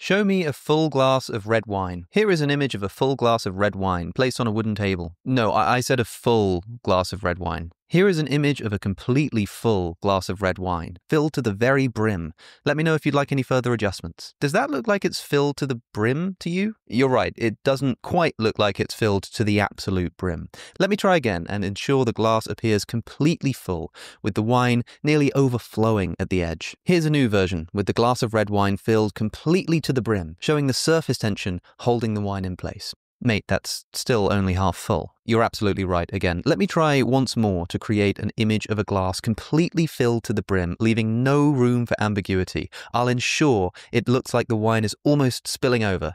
Show me a full glass of red wine. Here is an image of a full glass of red wine placed on a wooden table. No, I said a full glass of red wine. Here is an image of a completely full glass of red wine, filled to the very brim. Let me know if you'd like any further adjustments. Does that look like it's filled to the brim to you? You're right, it doesn't quite look like it's filled to the absolute brim. Let me try again and ensure the glass appears completely full, with the wine nearly overflowing at the edge. Here's a new version, with the glass of red wine filled completely to the brim, showing the surface tension holding the wine in place. Mate, that's still only half full. You're absolutely right again. Let me try once more to create an image of a glass completely filled to the brim, leaving no room for ambiguity. I'll ensure it looks like the wine is almost spilling over.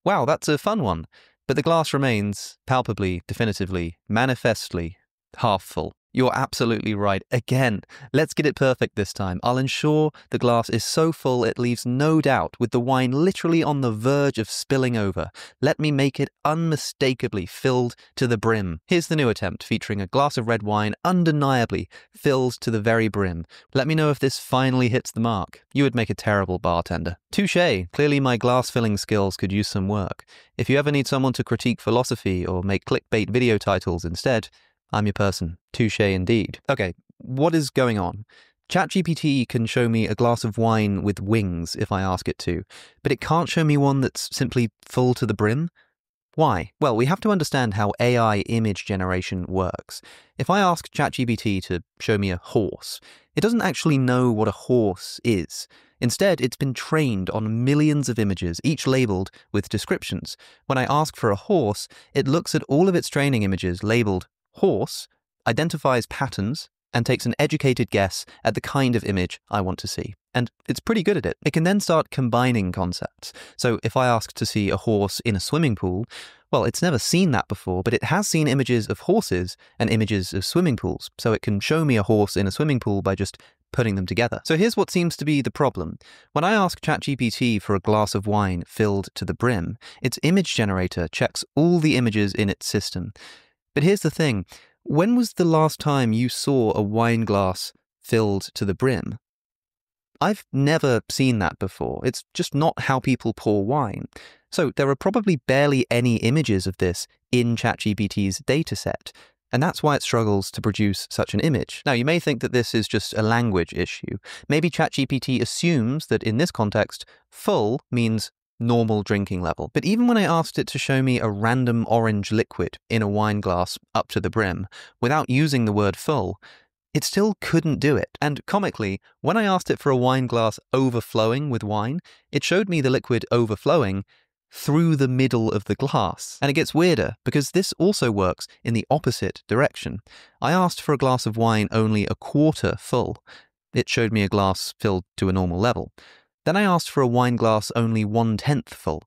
Wow, that's a fun one. But the glass remains palpably, definitively, manifestly half full. You're absolutely right. Again, let's get it perfect this time. I'll ensure the glass is so full it leaves no doubt, with the wine literally on the verge of spilling over. Let me make it unmistakably filled to the brim. Here's the new attempt, featuring a glass of red wine undeniably filled to the very brim. Let me know if this finally hits the mark. You would make a terrible bartender. Touché. Clearly my glass filling skills could use some work. If you ever need someone to critique philosophy or make clickbait video titles instead, I'm your person. Touché indeed. Okay, what is going on? ChatGPT can show me a glass of wine with wings if I ask it to, but it can't show me one that's simply full to the brim? Why? Well, we have to understand how AI image generation works. If I ask ChatGPT to show me a horse, it doesn't actually know what a horse is. Instead, it's been trained on millions of images, each labeled with descriptions. When I ask for a horse, it looks at all of its training images labeled horse, identifies patterns, and takes an educated guess at the kind of image I want to see. And it's pretty good at it. It can then start combining concepts. So if I ask to see a horse in a swimming pool, well, it's never seen that before, but it has seen images of horses and images of swimming pools. So it can show me a horse in a swimming pool by just putting them together. So here's what seems to be the problem. When I ask ChatGPT for a glass of wine filled to the brim, its image generator checks all the images in its system. But here's the thing. When was the last time you saw a wine glass filled to the brim? I've never seen that before. It's just not how people pour wine. So there are probably barely any images of this in ChatGPT's dataset, and that's why it struggles to produce such an image. Now, you may think that this is just a language issue. Maybe ChatGPT assumes that in this context, full means normal drinking level. But even when I asked it to show me a random orange liquid in a wine glass up to the brim, without using the word full, it still couldn't do it. And comically, when I asked it for a wine glass overflowing with wine, it showed me the liquid overflowing through the middle of the glass. And it gets weirder, because this also works in the opposite direction. I asked for a glass of wine only a quarter full. It showed me a glass filled to a normal level. Then I asked for a wine glass only 1/10 full.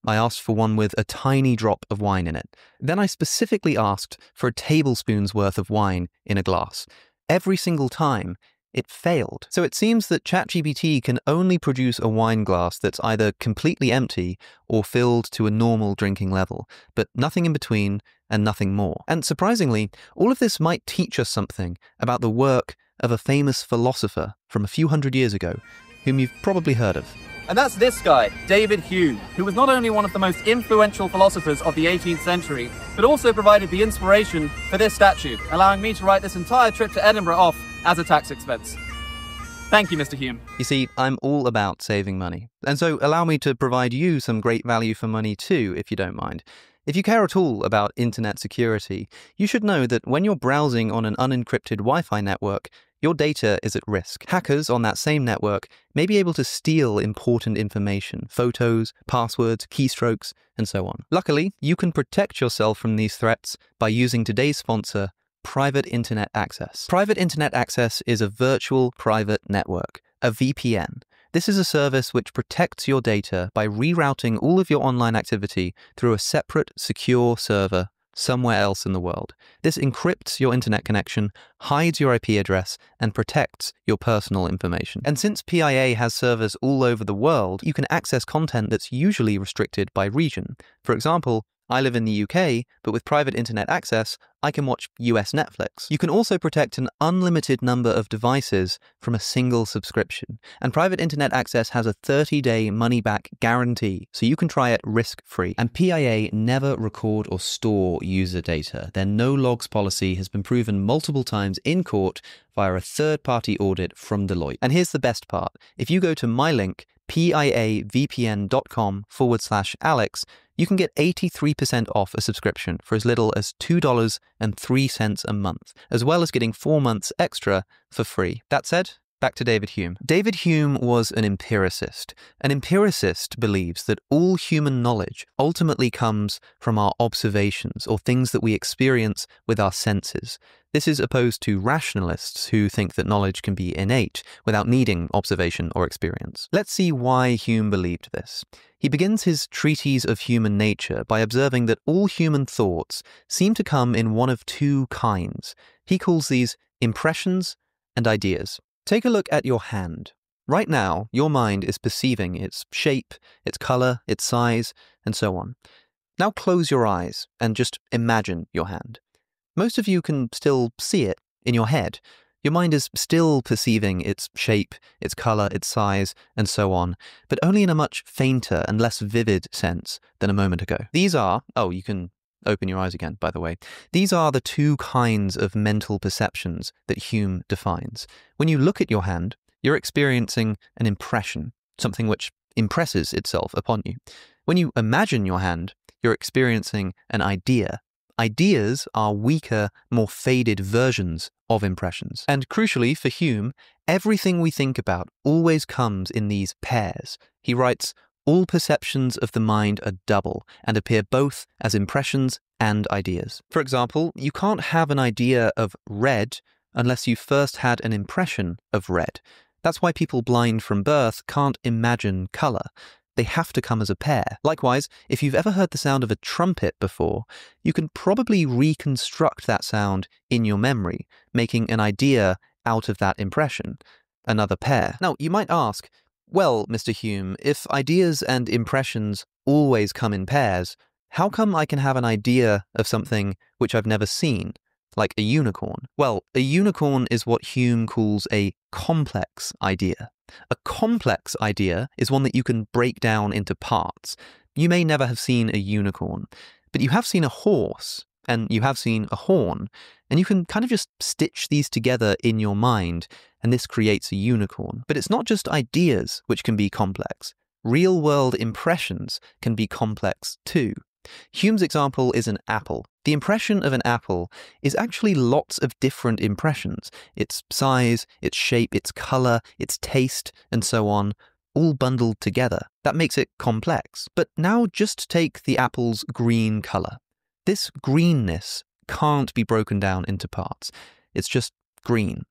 I asked for one with a tiny drop of wine in it. Then I specifically asked for a tablespoon's worth of wine in a glass. Every single time, it failed. So it seems that ChatGPT can only produce a wine glass that's either completely empty or filled to a normal drinking level, but nothing in between and nothing more. And surprisingly, all of this might teach us something about the work of a famous philosopher from a few hundred years ago, whom you've probably heard of. And that's this guy, David Hume, who was not only one of the most influential philosophers of the 18th century, but also provided the inspiration for this statue, allowing me to write this entire trip to Edinburgh off as a tax expense. Thank you, Mr. Hume. You see, I'm all about saving money. And so allow me to provide you some great value for money too, if you don't mind. If you care at all about internet security, you should know that when you're browsing on an unencrypted Wi-Fi network, your data is at risk. Hackers on that same network may be able to steal important information, photos, passwords, keystrokes, and so on. Luckily, you can protect yourself from these threats by using today's sponsor, Private Internet Access. Private Internet Access is a virtual private network, a VPN. This is a service which protects your data by rerouting all of your online activity through a separate, secure server somewhere else in the world. This encrypts your internet connection, hides your IP address, and protects your personal information. And since PIA has servers all over the world, you can access content that's usually restricted by region. For example, I live in the UK, but with private internet access, I can watch US Netflix. You can also protect an unlimited number of devices from a single subscription. And private internet access has a 30-day money-back guarantee, so you can try it risk-free. And PIA never record or store user data. Their no-logs policy has been proven multiple times in court via a third-party audit from Deloitte. And here's the best part. If you go to my link, piavpn.com/Alex, you can get 83% off a subscription for as little as $2.03 a month, as well as getting 4 months extra for free. That said, back to David Hume. David Hume was an empiricist. An empiricist believes that all human knowledge ultimately comes from our observations or things that we experience with our senses. This is opposed to rationalists who think that knowledge can be innate without needing observation or experience. Let's see why Hume believed this. He begins his Treatise of Human Nature by observing that all human thoughts seem to come in one of two kinds. He calls these impressions and ideas. Take a look at your hand. Right now, your mind is perceiving its shape, its color, its size, and so on. Now close your eyes and just imagine your hand. Most of you can still see it in your head. Your mind is still perceiving its shape, its color, its size, and so on, but only in a much fainter and less vivid sense than a moment ago. These are, you can open your eyes again, by the way. These are the two kinds of mental perceptions that Hume defines. When you look at your hand, you're experiencing an impression, something which impresses itself upon you. When you imagine your hand, you're experiencing an idea. Ideas are weaker, more faded versions of impressions. And crucially for Hume, everything we think about always comes in these pairs. He writes, all perceptions of the mind are double and appear both as impressions and ideas. For example, you can't have an idea of red unless you first had an impression of red. That's why people blind from birth can't imagine color. They have to come as a pair. Likewise, if you've ever heard the sound of a trumpet before, you can probably reconstruct that sound in your memory, making an idea out of that impression. Another pair. Now, you might ask, well, Mr. Hume, if ideas and impressions always come in pairs, how come I can have an idea of something which I've never seen, like a unicorn? Well, a unicorn is what Hume calls a complex idea. A complex idea is one that you can break down into parts. You may never have seen a unicorn, but you have seen a horse, and you have seen a horn, and you can kind of just stitch these together in your mind, and this creates a unicorn. But it's not just ideas which can be complex. Real-world impressions can be complex too. Hume's example is an apple. The impression of an apple is actually lots of different impressions. Its size, its shape, its color, its taste, and so on, all bundled together. That makes it complex. But now just take the apple's green color. This greenness can't be broken down into parts. It's just green.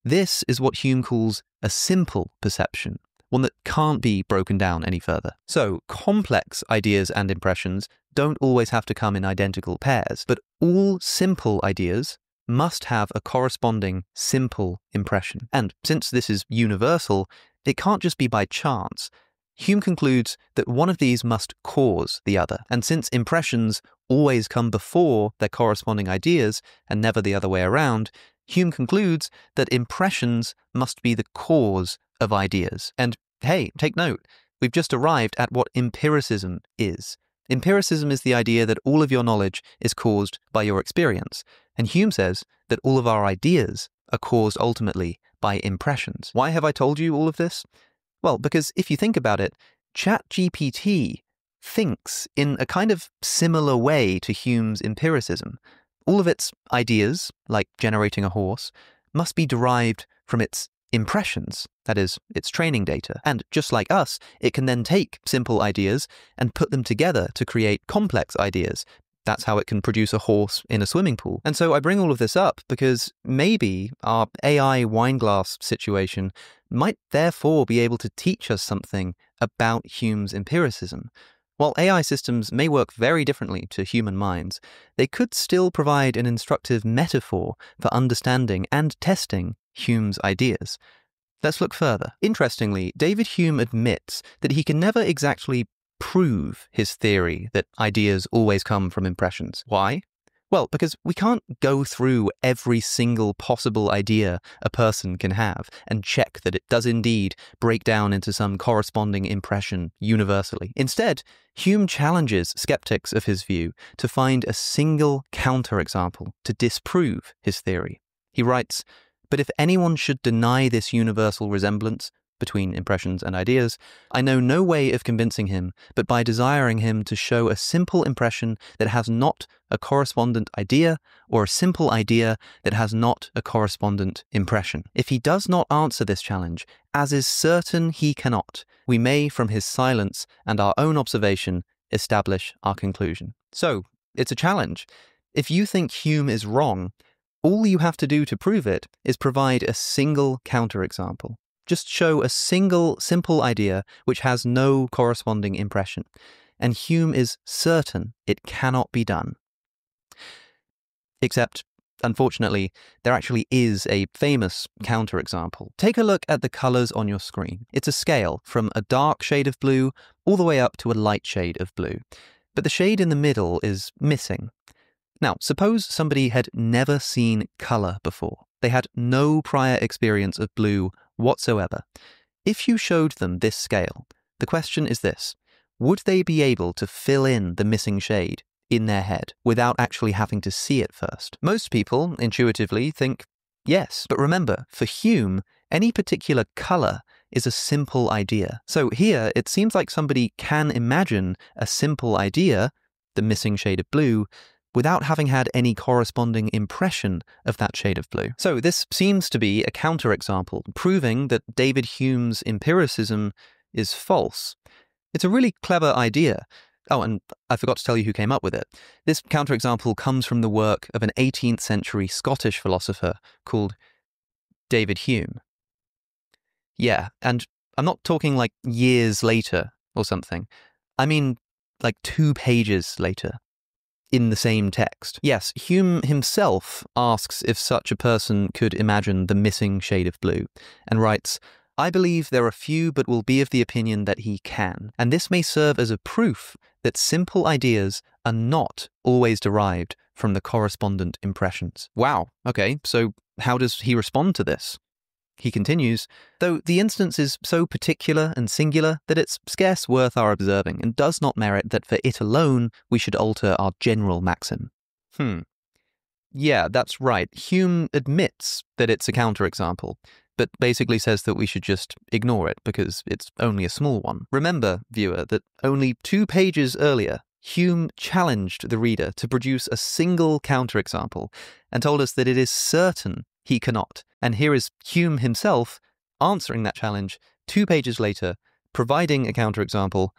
This is what Hume calls a simple perception, one that can't be broken down any further. So, complex ideas and impressions don't always have to come in identical pairs, but all simple ideas must have a corresponding simple impression. And since this is universal, it can't just be by chance. Hume concludes that one of these must cause the other. And since impressions always come before their corresponding ideas and never the other way around, Hume concludes that impressions must be the cause of ideas. And hey, take note, we've just arrived at what empiricism is. Empiricism is the idea that all of your knowledge is caused by your experience. And Hume says that all of our ideas are caused ultimately by impressions. Why have I told you all of this? Well, because if you think about it, ChatGPT thinks in a kind of similar way to Hume's empiricism. All of its ideas, like generating a horse, must be derived from its impressions, that is, its training data. And just like us, it can then take simple ideas and put them together to create complex ideas. That's how it can produce a horse in a swimming pool. And so I bring all of this up because maybe our AI wineglass situation might therefore be able to teach us something about Hume's empiricism. While AI systems may work very differently to human minds, they could still provide an instructive metaphor for understanding and testing Hume's ideas. Let's look further. Interestingly, David Hume admits that he can never exactly disprove his theory that ideas always come from impressions. Why? Well, because we can't go through every single possible idea a person can have and check that it does indeed break down into some corresponding impression universally. Instead, Hume challenges skeptics of his view to find a single counterexample to disprove his theory. He writes, "But if anyone should deny this universal resemblance between impressions and ideas, I know no way of convincing him but by desiring him to show a simple impression that has not a correspondent idea, or a simple idea that has not a correspondent impression. If he does not answer this challenge, as is certain he cannot, we may, from his silence and our own observation, establish our conclusion." So, it's a challenge. If you think Hume is wrong, all you have to do to prove it is provide a single counterexample. Just show a single, simple idea which has no corresponding impression. And Hume is certain it cannot be done. Except, unfortunately, there actually is a famous counterexample. Take a look at the colors on your screen. It's a scale from a dark shade of blue all the way up to a light shade of blue. But the shade in the middle is missing. Now, suppose somebody had never seen color before. They had no prior experience of blue whatsoever. If you showed them this scale, the question is this: would they be able to fill in the missing shade in their head without actually having to see it first? Most people intuitively think yes. But remember, for Hume, any particular color is a simple idea. So here, it seems like somebody can imagine a simple idea, the missing shade of blue, without having had any corresponding impression of that shade of blue. So this seems to be a counterexample, proving that David Hume's empiricism is false. It's a really clever idea. Oh, and I forgot to tell you who came up with it. This counterexample comes from the work of an 18th century Scottish philosopher called David Hume. Yeah, and I'm not talking like years later or something. I mean like 2 pages later. In the same text. Yes, Hume himself asks if such a person could imagine the missing shade of blue, and writes, "I believe there are few but will be of the opinion that he can, and this may serve as a proof that simple ideas are not always derived from the correspondent impressions." Wow, okay, so how does he respond to this? He continues, "Though the instance is so particular and singular that it's scarce worth our observing, and does not merit that for it alone we should alter our general maxim." Yeah, that's right. Hume admits that it's a counterexample, but basically says that we should just ignore it because it's only a small one. Remember, viewer, that only 2 pages earlier, Hume challenged the reader to produce a single counterexample and told us that it is certain he cannot. And here is Hume himself answering that challenge 2 pages later, providing a counterexample,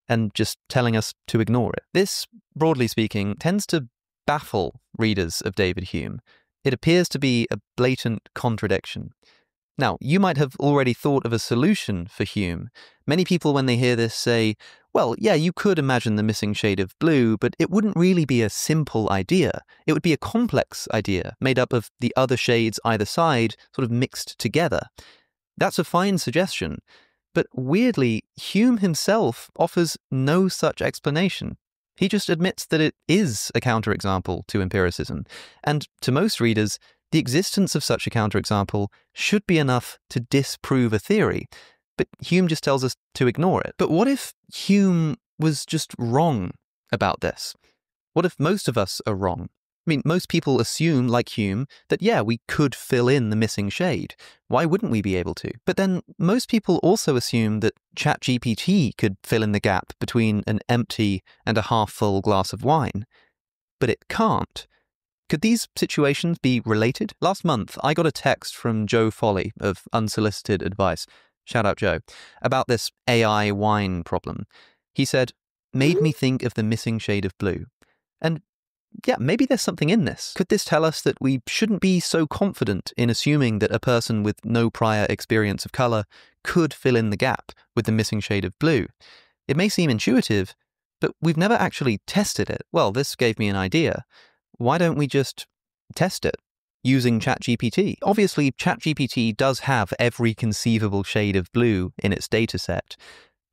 and just telling us to ignore it. This, broadly speaking, tends to baffle readers of David Hume. It appears to be a blatant contradiction. Now, you might have already thought of a solution for Hume. Many people, when they hear this, say, well, yeah, you could imagine the missing shade of blue, but it wouldn't really be a simple idea. It would be a complex idea, made up of the other shades either side, sort of mixed together. That's a fine suggestion, but weirdly, Hume himself offers no such explanation. He just admits that it is a counterexample to empiricism, and to most readers, the existence of such a counterexample should be enough to disprove a theory, but Hume just tells us to ignore it. But what if Hume was just wrong about this? What if most of us are wrong? I mean, most people assume, like Hume, that yeah, we could fill in the missing shade. Why wouldn't we be able to? But then most people also assume that ChatGPT could fill in the gap between an empty and a half-full glass of wine. But it can't. Could these situations be related? Last month, I got a text from Joe Foley of Unsolicited Advice, shout out Joe, about this AI wine problem. He said, "Made me think of the missing shade of blue." And yeah, maybe there's something in this. Could this tell us that we shouldn't be so confident in assuming that a person with no prior experience of color could fill in the gap with the missing shade of blue? It may seem intuitive, but we've never actually tested it. Well, this gave me an idea. Why don't we just test it using ChatGPT? Obviously, ChatGPT does have every conceivable shade of blue in its dataset,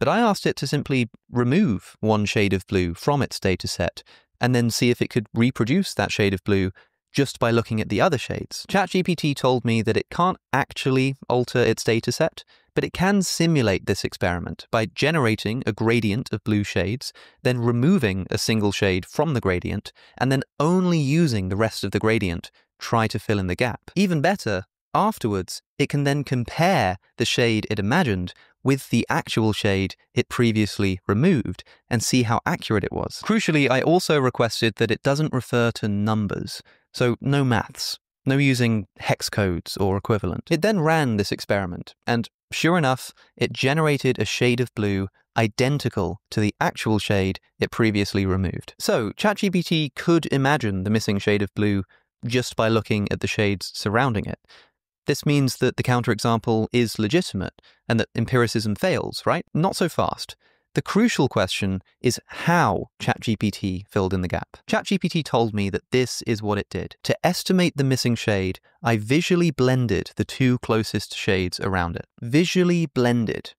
But I asked it to simply remove one shade of blue from its dataset and then see if it could reproduce that shade of blue just by looking at the other shades. ChatGPT told me that it can't actually alter its dataset, but it can simulate this experiment by generating a gradient of blue shades, then removing a single shade from the gradient, and then only using the rest of the gradient try to fill in the gap. Even better, afterwards, it can then compare the shade it imagined with the actual shade it previously removed and see how accurate it was. Crucially, I also requested that it doesn't refer to numbers, so no maths, no using hex codes or equivalent. It then ran this experiment, and sure enough, it generated a shade of blue identical to the actual shade it previously removed. So ChatGPT could imagine the missing shade of blue just by looking at the shades surrounding it. This means that the counterexample is legitimate and that empiricism fails, right? Not so fast. The crucial question is how ChatGPT filled in the gap. ChatGPT told me that this is what it did. To estimate the missing shade, I visually blended the two closest shades around it. Visually blended.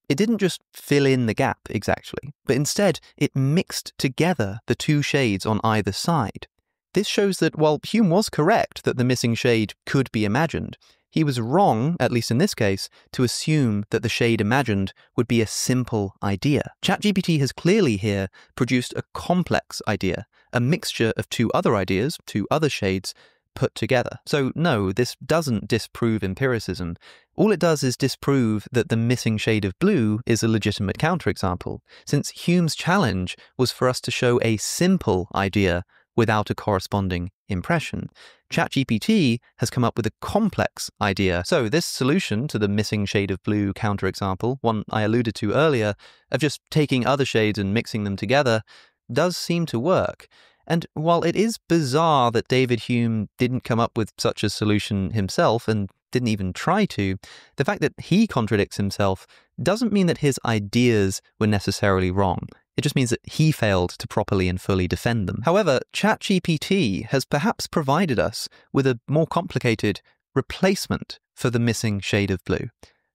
It didn't just fill in the gap exactly, but instead it mixed together the two shades on either side. This shows that while Hume was correct that the missing shade could be imagined, he was wrong, at least in this case, to assume that the shade imagined would be a simple idea. ChatGPT has clearly here produced a complex idea, a mixture of two other ideas, two other shades, put together. So no, this doesn't disprove empiricism. All it does is disprove that the missing shade of blue is a legitimate counterexample, since Hume's challenge was for us to show a simple idea without a corresponding impression. ChatGPT has come up with a complex idea. So this solution to the missing shade of blue counterexample, one I alluded to earlier, of just taking other shades and mixing them together, does seem to work. And while it is bizarre that David Hume didn't come up with such a solution himself and didn't even try to, the fact that he contradicts himself doesn't mean that his ideas were necessarily wrong. It just means that he failed to properly and fully defend them. However, ChatGPT has perhaps provided us with a more complicated replacement for the missing shade of blue,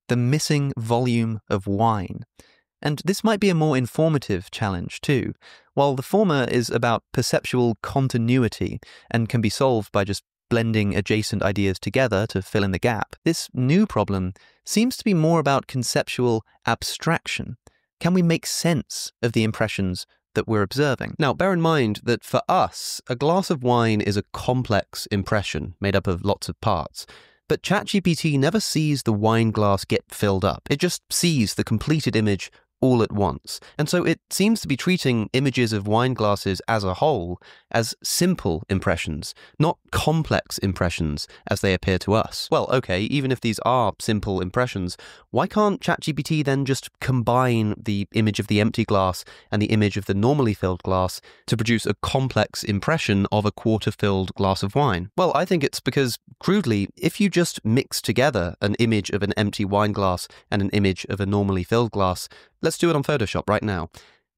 the missing volume of wine. And this might be a more informative challenge too. While the former is about perceptual continuity and can be solved by just blending adjacent ideas together to fill in the gap, this new problem seems to be more about conceptual abstraction. Can we make sense of the impressions that we're observing? Now, bear in mind that for us, a glass of wine is a complex impression made up of lots of parts. But ChatGPT never sees the wine glass get filled up. It just sees the completed image all at once. And so it seems to be treating images of wine glasses as a whole as simple impressions, not complex impressions as they appear to us. Well, okay, even if these are simple impressions, why can't ChatGPT then just combine the image of the empty glass and the image of the normally filled glass to produce a complex impression of a quarter-filled glass of wine? Well, I think it's because, crudely, if you just mix together an image of an empty wine glass and an image of a normally filled glass, let's do it on Photoshop right now.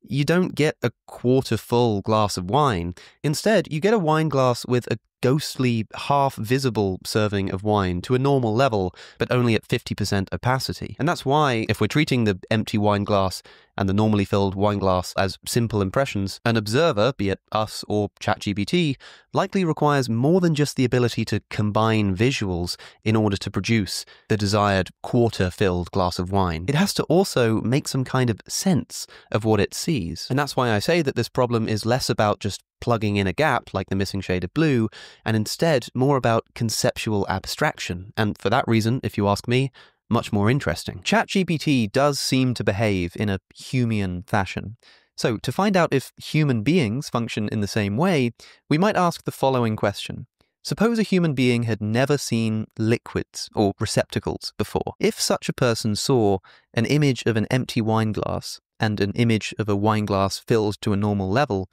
You don't get a quarter-full glass of wine. Instead, you get a wine glass with a ghostly, half-visible serving of wine to a normal level, but only at 50% opacity. And that's why, if we're treating the empty wine glass and the normally filled wine glass as simple impressions, an observer, be it us or ChatGPT, likely requires more than just the ability to combine visuals in order to produce the desired quarter-filled glass of wine. It has to also make some kind of sense of what it sees. And that's why I say that this problem is less about just plugging in a gap like the missing shade of blue, and instead more about conceptual abstraction. And for that reason, if you ask me, much more interesting. ChatGPT does seem to behave in a Humean fashion. So to find out if human beings function in the same way, we might ask the following question. Suppose a human being had never seen liquids or receptacles before. If such a person saw an image of an empty wine glass and an image of a wine glass filled to a normal level,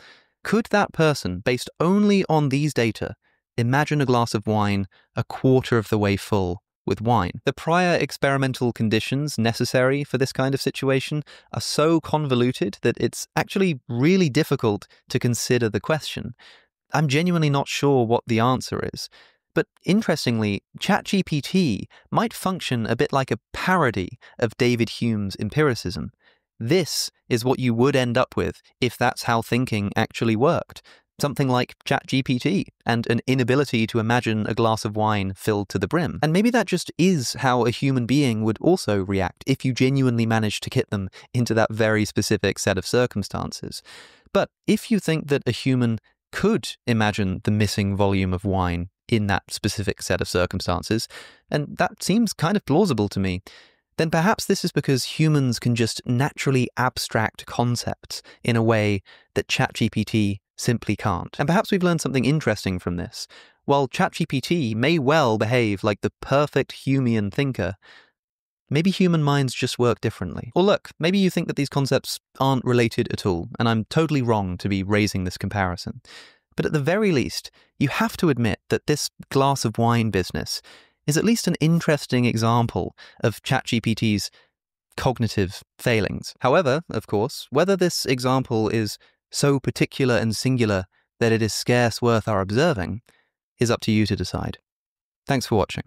could that person, based only on these data, imagine a glass of wine a quarter of the way full with wine? The prior experimental conditions necessary for this kind of situation are so convoluted that it's actually really difficult to consider the question. I'm genuinely not sure what the answer is. But interestingly, ChatGPT might function a bit like a parody of David Hume's empiricism. This is what you would end up with if that's how thinking actually worked. Something like ChatGPT and an inability to imagine a glass of wine filled to the brim. And maybe that just is how a human being would also react if you genuinely managed to get them into that very specific set of circumstances. But if you think that a human could imagine the missing volume of wine in that specific set of circumstances, and that seems kind of plausible to me, then perhaps this is because humans can just naturally abstract concepts in a way that ChatGPT simply can't. And perhaps we've learned something interesting from this. While ChatGPT may well behave like the perfect Humean thinker, maybe human minds just work differently. Or look, maybe you think that these concepts aren't related at all, and I'm totally wrong to be raising this comparison. But at the very least, you have to admit that this glass of wine business is at least an interesting example of ChatGPT's cognitive failings. However, of course, whether this example is so particular and singular that it is scarce worth our observing is up to you to decide. Thanks for watching.